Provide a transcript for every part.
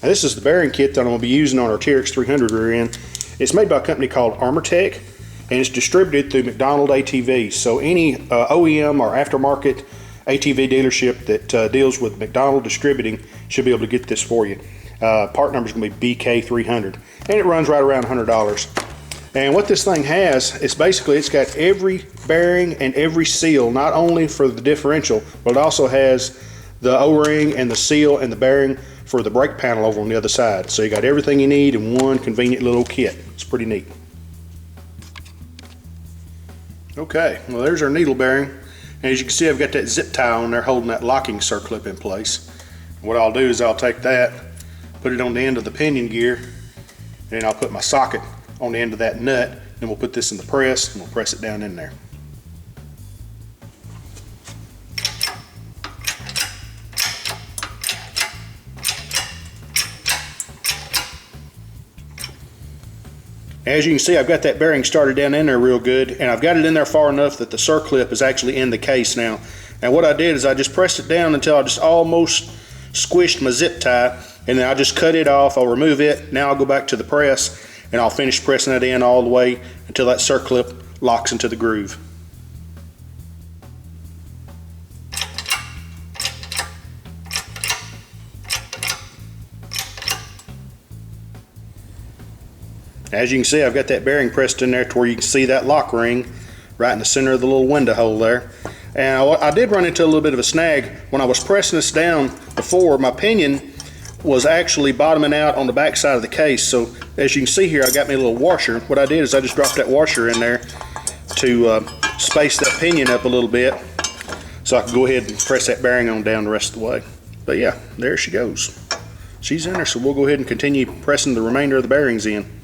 Now, this is the bearing kit that I'm going to be using on our TRX300 rear end. It's made by a company called Armortech, and it's distributed through McDonald ATVs. So any OEM or aftermarket ATV dealership that deals with McDonald distributing should be able to get this for you. Part number is going to be Pt.300, and it runs right around $100. And what this thing has is basically it's got every bearing and every seal, not only for the differential, but it also has the O-ring and the seal and the bearing for the brake panel over on the other side. So you got everything you need in one convenient little kit. It's pretty neat. Okay, well there's our needle bearing. And as you can see, I've got that zip tie on there holding that locking circlip in place. What I'll do is I'll take that, put it on the end of the pinion gear, and then I'll put my socket on the end of that nut. Then we'll put this in the press and we'll press it down in there. As you can see, I've got that bearing started down in there real good, and I've got it in there far enough that the circlip is actually in the case now. And what I did is I just pressed it down until I just almost squished my zip tie, and then I just cut it off. I'll remove it. Now I'll go back to the press, and I'll finish pressing it in all the way until that circlip locks into the groove. As you can see, I've got that bearing pressed in there to where you can see that lock ring right in the center of the little window hole there. And I did run into a little bit of a snag. When I was pressing this down before, my pinion was actually bottoming out on the back side of the case. So as you can see here, I got me a little washer. What I did is I just dropped that washer in there to space that pinion up a little bit so I could go ahead and press that bearing on down the rest of the way. But yeah, there she goes. She's in there, so we'll go ahead and continue pressing the remainder of the bearings in.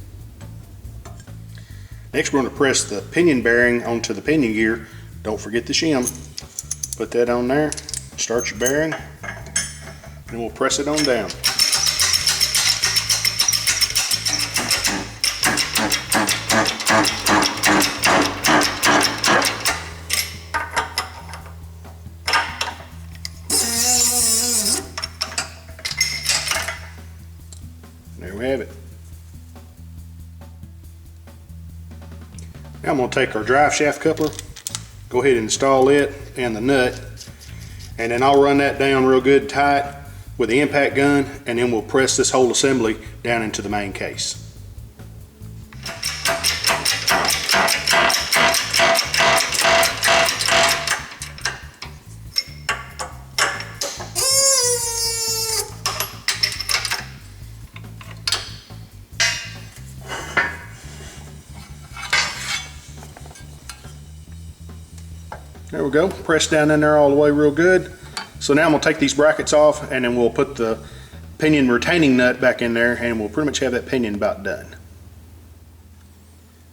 Next, we're going to press the pinion bearing onto the pinion gear. Don't forget the shim. Put that on there, start your bearing, and we'll press it on down. There we have it. Now I'm going to take our drive shaft coupler, go ahead and install it and the nut, and then I'll run that down real good tight with the impact gun, and then we'll press this whole assembly down into the main case. There we go, press down in there all the way real good. So now I'm going to take these brackets off, and then we'll put the pinion retaining nut back in there, and we'll pretty much have that pinion about done.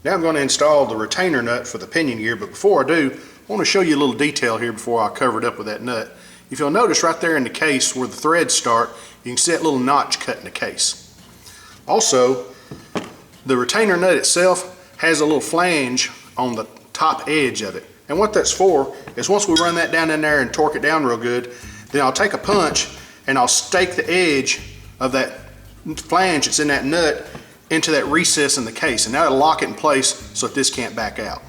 Now I'm going to install the retainer nut for the pinion gear, but before I do, I want to show you a little detail here before I cover it up with that nut. If you'll notice right there in the case where the threads start, you can see that little notch cut in the case. Also, the retainer nut itself has a little flange on the top edge of it. And what that's for is once we run that down in there and torque it down real good, then I'll take a punch and I'll stake the edge of that flange that's in that nut into that recess in the case, and that'll lock it in place so that this can't back out.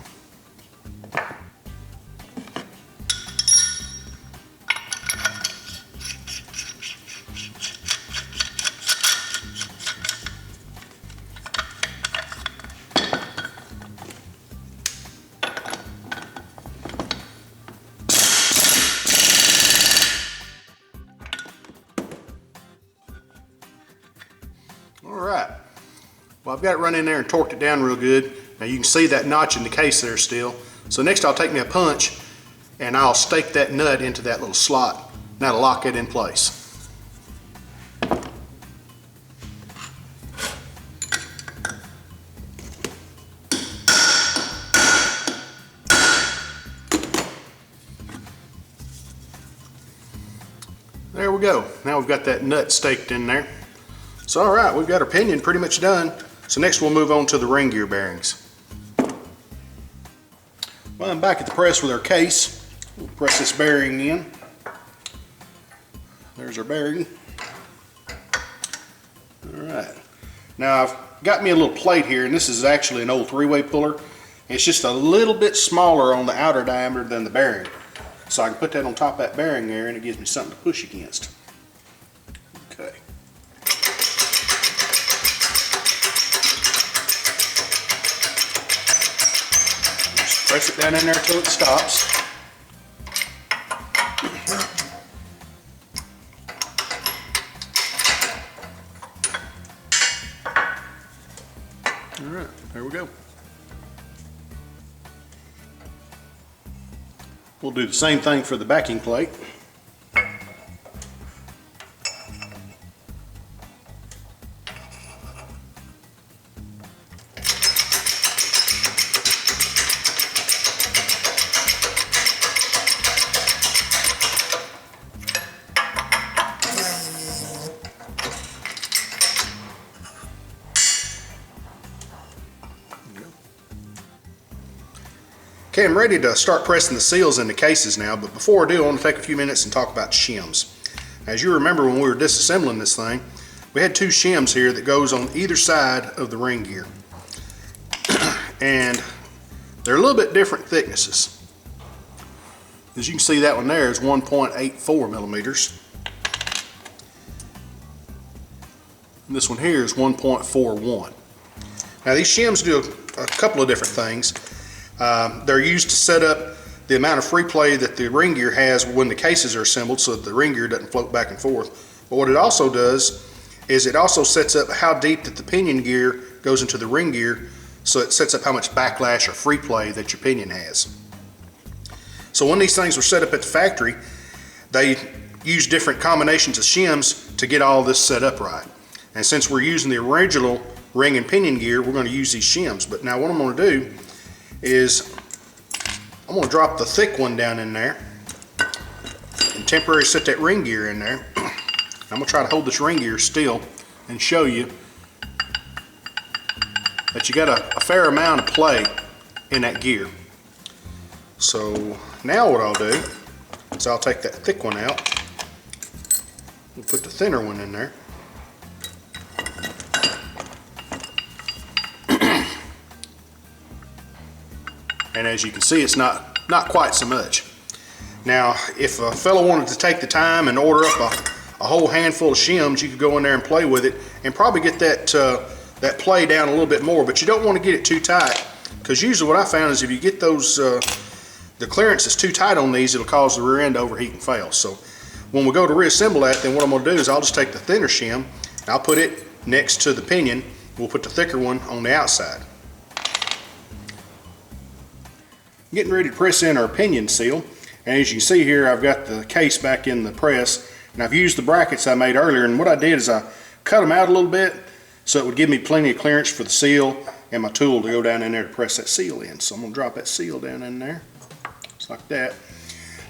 Alright, well I've got it run in there and torqued it down real good. Now you can see that notch in the case there still. So next I'll take me a punch and I'll stake that nut into that little slot. And that'll lock it in place. There we go. Now we've got that nut staked in there. So alright, we've got our pinion pretty much done. So next we'll move on to the ring gear bearings. Well, I'm back at the press with our case. We'll press this bearing in. There's our bearing. Alright, now I've got me a little plate here, and this is actually an old 3-way puller. It's just a little bit smaller on the outer diameter than the bearing. So I can put that on top of that bearing there, and it gives me something to push against. Okay. Just press it down in there until it stops. Alright, there we go. We'll do the same thing for the backing plate. Okay, I'm ready to start pressing the seals into cases now, but before I do, I want to take a few minutes and talk about shims. As you remember, when we were disassembling this thing, we had 2 shims here that goes on either side of the ring gear. And they're a little bit different thicknesses. As you can see, that one there is 1.84 millimeters. And this one here is 1.41. Now these shims do a couple of different things. They're used to set up the amount of free play that the ring gear has when the cases are assembled, so that the ring gear doesn't float back and forth. But what it also does is it also sets up how deep that the pinion gear goes into the ring gear, so it sets up how much backlash or free play that your pinion has. So when these things were set up at the factory, they used different combinations of shims to get all this set up right. And since we're using the original ring and pinion gear, we're going to use these shims. But now what I'm going to do is I'm going to drop the thick one down in there and temporarily set that ring gear in there. I'm going to try to hold this ring gear still and show you that you got a fair amount of play in that gear. So now what I'll do is I'll take that thick one out and put the thinner one in there. And as you can see, it's not quite so much. Now, if a fellow wanted to take the time and order up a whole handful of shims, you could go in there and play with it and probably get that play down a little bit more, but you don't want to get it too tight, because usually what I found is if you get those, the clearance is too tight on these, it'll cause the rear end to overheat and fail. So when we go to reassemble that, then what I'm going to do is I'll just take the thinner shim and I'll put it next to the pinion. We'll put the thicker one on the outside. Getting ready to press in our pinion seal, and as you can see here, I've got the case back in the press, and I've used the brackets I made earlier, and what I did is I cut them out a little bit so it would give me plenty of clearance for the seal and my tool to go down in there to press that seal in. So I'm going to drop that seal down in there, just like that.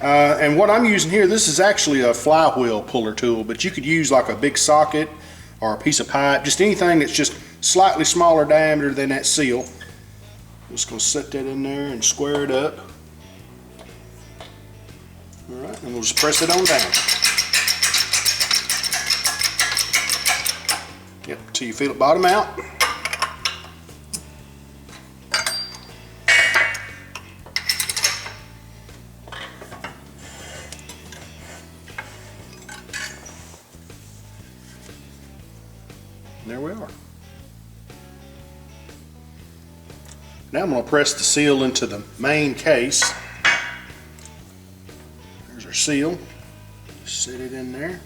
And what I'm using here, this is actually a flywheel puller tool, but you could use like a big socket or a piece of pipe, just anything that's just slightly smaller diameter than that seal. Just going to set that in there and square it up. Alright, and we'll just press it on down. Yep, until you feel it bottom out. And there we are. Now I'm going to press the seal into the main case. There's our seal. Set it in there.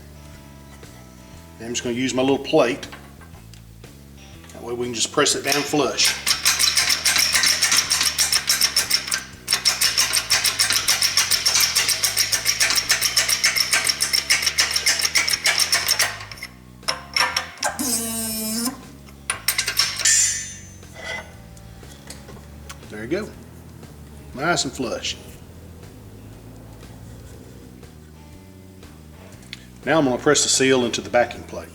Then I'm just going to use my little plate. That way we can just press it down flush. There you go. Nice and flush. Now I'm going to press the seal into the backing plate.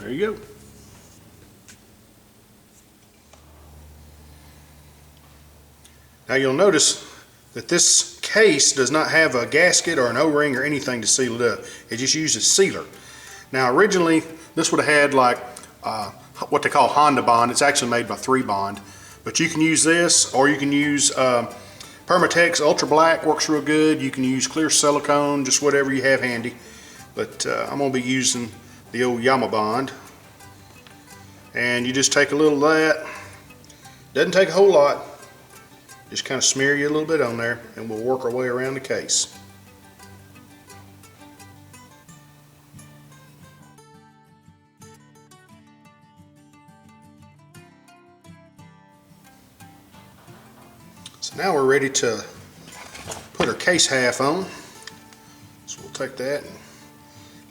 There you go. Now you'll notice that this case does not have a gasket or an O-ring or anything to seal it up. It just uses sealer. Now originally this would have had like what they call Honda Bond. It's actually made by 3 Bond, but you can use this, or you can use Permatex Ultra Black, works real good. You can use clear silicone, just whatever you have handy. But I'm going to be using the old Yama Bond. And you just take a little of that. Doesn't take a whole lot. Just kind of smear you a little bit on there, and we'll work our way around the case. So now we're ready to put our case half on. So we'll take that and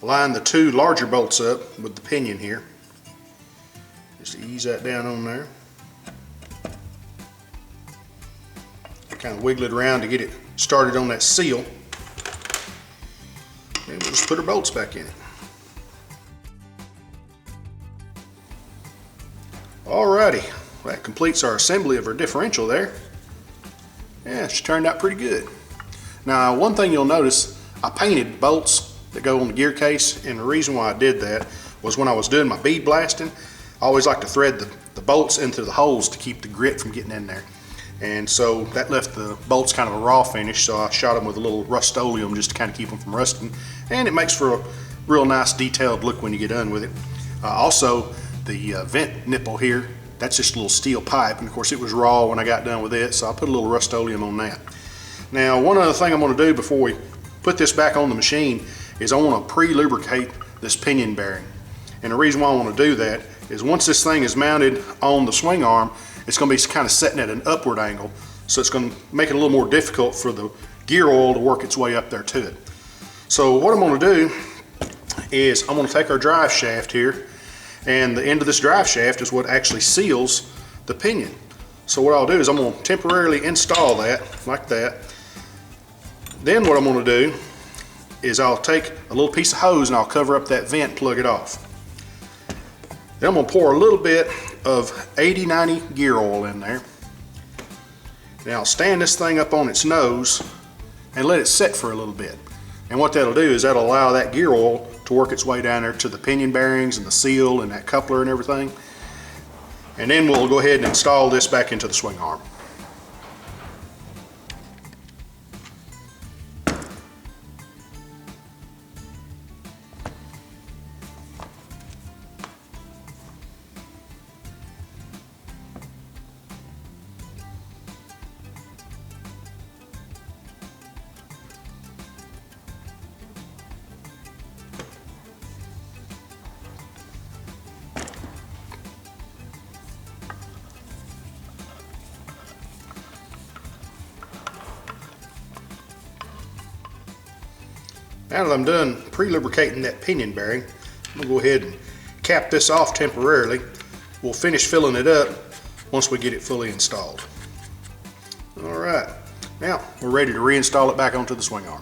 line the 2 larger bolts up with the pinion here. Just ease that down on there. Kind of wiggle it around to get it started on that seal. And we'll just put our bolts back in it. Alrighty, that completes our assembly of our differential there. Yeah, it's turned out pretty good. Now, one thing you'll notice, I painted bolts that go on the gear case, and the reason why I did that was when I was doing my bead blasting, I always like to thread the bolts into the holes to keep the grit from getting in there. And so that left the bolts kind of a raw finish, so I shot them with a little Rust-Oleum just to kind of keep them from rusting. And it makes for a real nice detailed look when you get done with it. Also, the vent nipple here, that's just a little steel pipe, and of course it was raw when I got done with it, so I put a little Rust-Oleum on that. Now, one other thing I'm going to do before we put this back on the machine is I want to pre-lubricate this pinion bearing. And the reason why I want to do that is once this thing is mounted on the swing arm, it's going to be kind of setting at an upward angle, so it's going to make it a little more difficult for the gear oil to work its way up there to it. So what I'm going to do is I'm going to take our drive shaft here, and the end of this drive shaft is what actually seals the pinion. So what I'll do is I'm going to temporarily install that like that. Then what I'm going to do is I'll take a little piece of hose and I'll cover up that vent and plug it off. Then I'm going to pour a little bit of 80-90 gear oil in there. Now I'll stand this thing up on its nose and let it set for a little bit. And what that'll do is that'll allow that gear oil to work its way down there to the pinion bearings and the seal and that coupler and everything. And then we'll go ahead and install this back into the swing arm. Now that I'm done pre-lubricating that pinion bearing, I'm going to go ahead and cap this off temporarily. We'll finish filling it up once we get it fully installed. Alright, now we're ready to reinstall it back onto the swing arm.